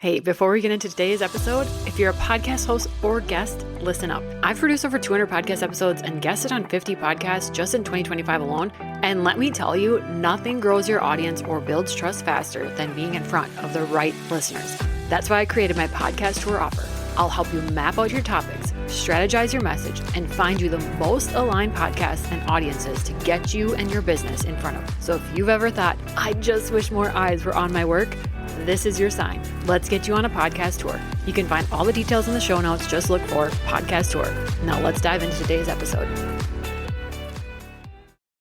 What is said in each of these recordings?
Hey, before we get into today's episode, if you're a podcast host or guest, listen up. I've produced over 200 podcast episodes and guested on 50 podcasts just in 2025 alone. And let me tell you, nothing grows your audience or builds trust faster than being in front of the right listeners. That's why I created my podcast tour offer. I'll help you map out your topics, strategize your message, and find you the most aligned podcasts and audiences to get you and your business in front of. So if you've ever thought, I just wish more eyes were on my work, this is your sign. Let's get you on a podcast tour. You can find all the details in the show notes. Just look for podcast tour. Now let's dive into today's episode.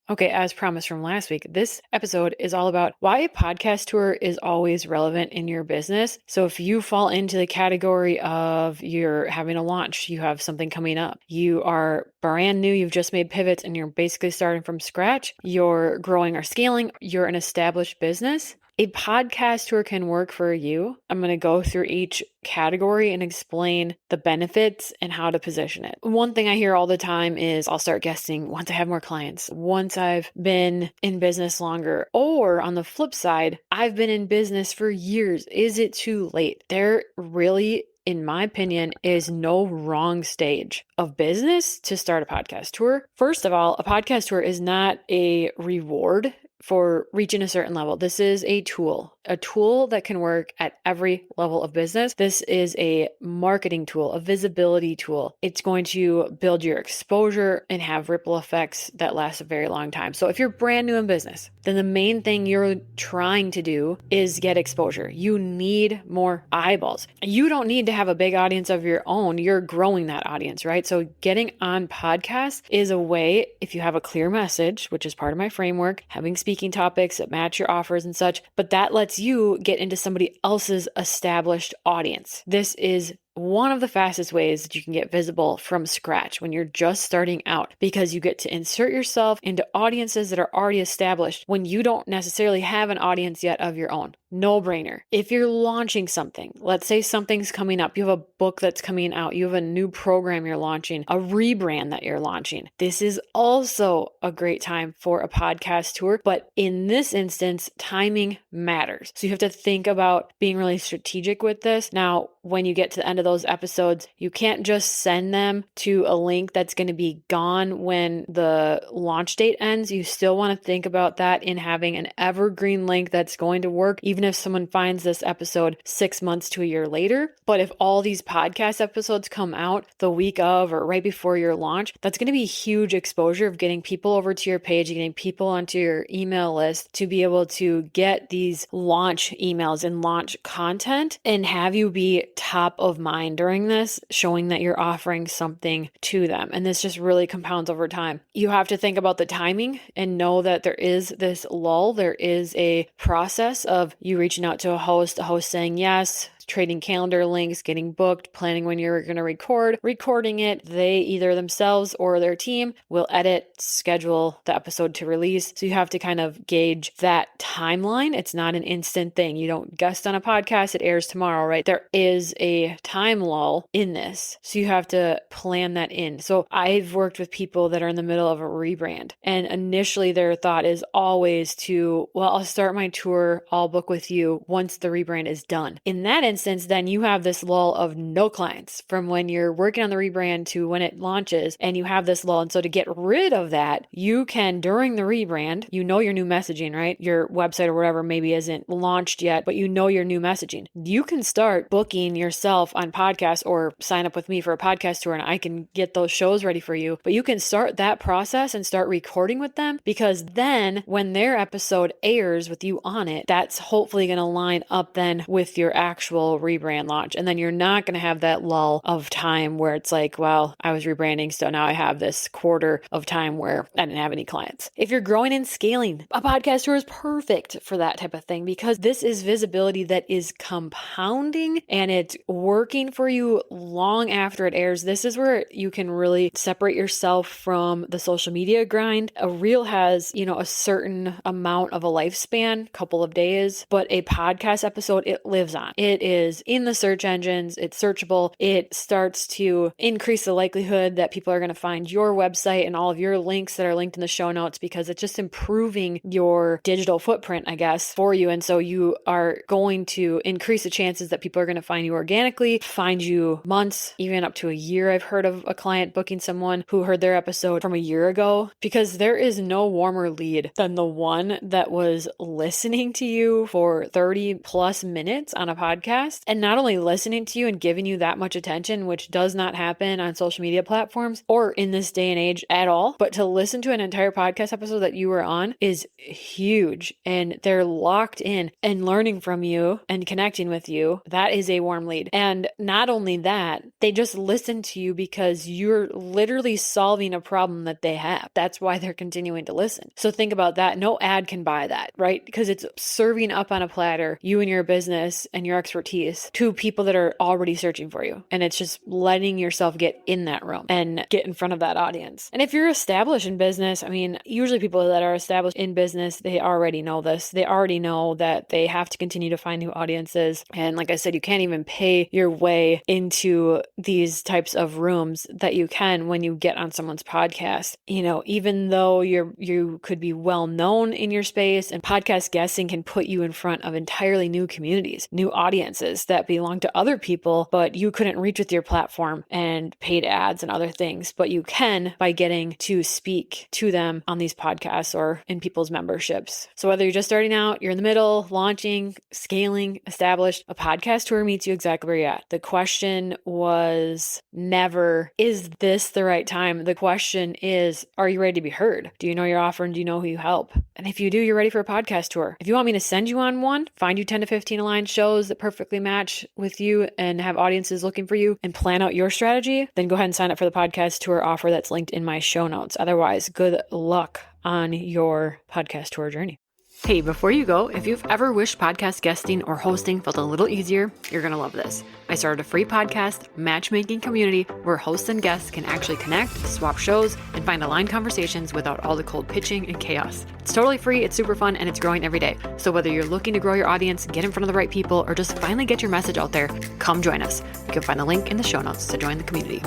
Okay, as promised from last week, this episode is all about why a podcast tour is always relevant in your business. So if you fall into the category of you're having a launch, you have something coming up, you are brand new, you've just made pivots and you're basically starting from scratch, you're growing or scaling, you're an established business, a podcast tour can work for you. I'm going to go through each category and explain the benefits and how to position it. One thing I hear all the time is I'll start guesting once I have more clients, once I've been in business longer, or on the flip side, I've been in business for years. Is it too late? There really, in my opinion, is no wrong stage of business to start a podcast tour. First of all, a podcast tour is not a reward for reaching a certain level. This is a tool that can work at every level of business. This is a marketing tool, a visibility tool. It's going to build your exposure and have ripple effects that last a very long time. So if you're brand new in business, then the main thing you're trying to do is get exposure. You need more eyeballs. You don't need to have a big audience of your own. You're growing that audience, right? So getting on podcasts is a way, if you have a clear message, which is part of my framework, having speaking topics that match your offers and such, but that lets you get into somebody else's established audience. This is one of the fastest ways that you can get visible from scratch when you're just starting out, because you get to insert yourself into audiences that are already established when you don't necessarily have an audience yet of your own. No brainer. If you're launching something, let's say something's coming up, you have a book that's coming out, you have a new program you're launching, a rebrand that you're launching. This is also a great time for a podcast tour, but in this instance, timing matters. So you have to think about being really strategic with this. Now, when you get to the end of those episodes, you can't just send them to a link that's going to be gone when the launch date ends. You still want to think about that in having an evergreen link that's going to work, even if someone finds this episode 6 months to a year later. But if all these podcast episodes come out the week of or right before your launch, that's going to be huge exposure of getting people over to your page, getting people onto your email list to be able to get these launch emails and launch content and have you be top of mind during this, showing that you're offering something to them. And this just really compounds over time. You have to think about the timing and know that there is this lull. There is a process of you reaching out to a host saying yes, trading calendar links, getting booked, planning when you're going to recording it. They either themselves or their team will edit, schedule the episode to release. So you have to kind of gauge that timeline. It's not an instant thing. You don't guest on a podcast, it airs tomorrow, right? There is a time lull in this. So you have to plan that in. So I've worked with people that are in the middle of a rebrand, and initially their thought is always I'll start my tour, I'll book with you once the rebrand is done. In that instance, then you have this lull of no clients from when you're working on the rebrand to when it launches, and you have this lull. And so to get rid of that, you can, during the rebrand, you know your new messaging, right? Your website or whatever maybe isn't launched yet, but you know your new messaging. You can start booking yourself on podcasts or sign up with me for a podcast tour and I can get those shows ready for you. But you can start that process and start recording with them, because then when their episode airs with you on it, that's hopefully going to line up then with your actual rebrand launch. And then you're not going to have that lull of time where it's like, well, I was rebranding, so now I have this quarter of time where I didn't have any clients. If you're growing and scaling, a podcast tour is perfect for that type of thing, because this is visibility that is compounding and it's working for you long after it airs. This is where you can really separate yourself from the social media grind. A reel has, a certain amount of a lifespan, couple of days, but a podcast episode, it lives on. It is is in the search engines, it's searchable. It starts to increase the likelihood that people are going to find your website and all of your links that are linked in the show notes, because it's just improving your digital footprint, I guess, for you. And so you are going to increase the chances that people are going to find you organically, find you months, even up to a year. I've heard of a client booking someone who heard their episode from a year ago, because there is no warmer lead than the one that was listening to you for 30 plus minutes on a podcast, and not only listening to you and giving you that much attention, which does not happen on social media platforms or in this day and age at all, but to listen to an entire podcast episode that you were on is huge. And they're locked in and learning from you and connecting with you. That is a warm lead. And not only that, they just listen to you because you're literally solving a problem that they have. That's why they're continuing to listen. So think about that. No ad can buy that, right? Because it's serving up on a platter you and your business and your expertise to people that are already searching for you. And it's just letting yourself get in that room and get in front of that audience. And if you're established in business, I mean, usually people that are established in business, they already know this. They already know that they have to continue to find new audiences. And like I said, you can't even pay your way into these types of rooms that you can when you get on someone's podcast. You know, even though you could be well known in your space, and podcast guesting can put you in front of entirely new communities, new audiences that belong to other people, but you couldn't reach with your platform and paid ads and other things, but you can by getting to speak to them on these podcasts or in people's memberships. So whether you're just starting out, you're in the middle, launching, scaling, established, a podcast tour meets you exactly where you're at. The question was never, is this the right time? The question is, are you ready to be heard? Do you know your offer and do you know who you help? And if you do, you're ready for a podcast tour. If you want me to send you on one, find you 10 to 15 aligned shows that perfectly match with you and have audiences looking for you and plan out your strategy, then go ahead and sign up for the podcast tour offer that's linked in my show notes. Otherwise, good luck on your podcast tour journey. Hey, before you go, if you've ever wished podcast guesting or hosting felt a little easier, you're going to love this. I started a free podcast matchmaking community where hosts and guests can actually connect, swap shows, and find aligned conversations without all the cold pitching and chaos. It's totally free, it's super fun, and it's growing every day. So whether you're looking to grow your audience, get in front of the right people, or just finally get your message out there, come join us. You can find the link in the show notes to join the community.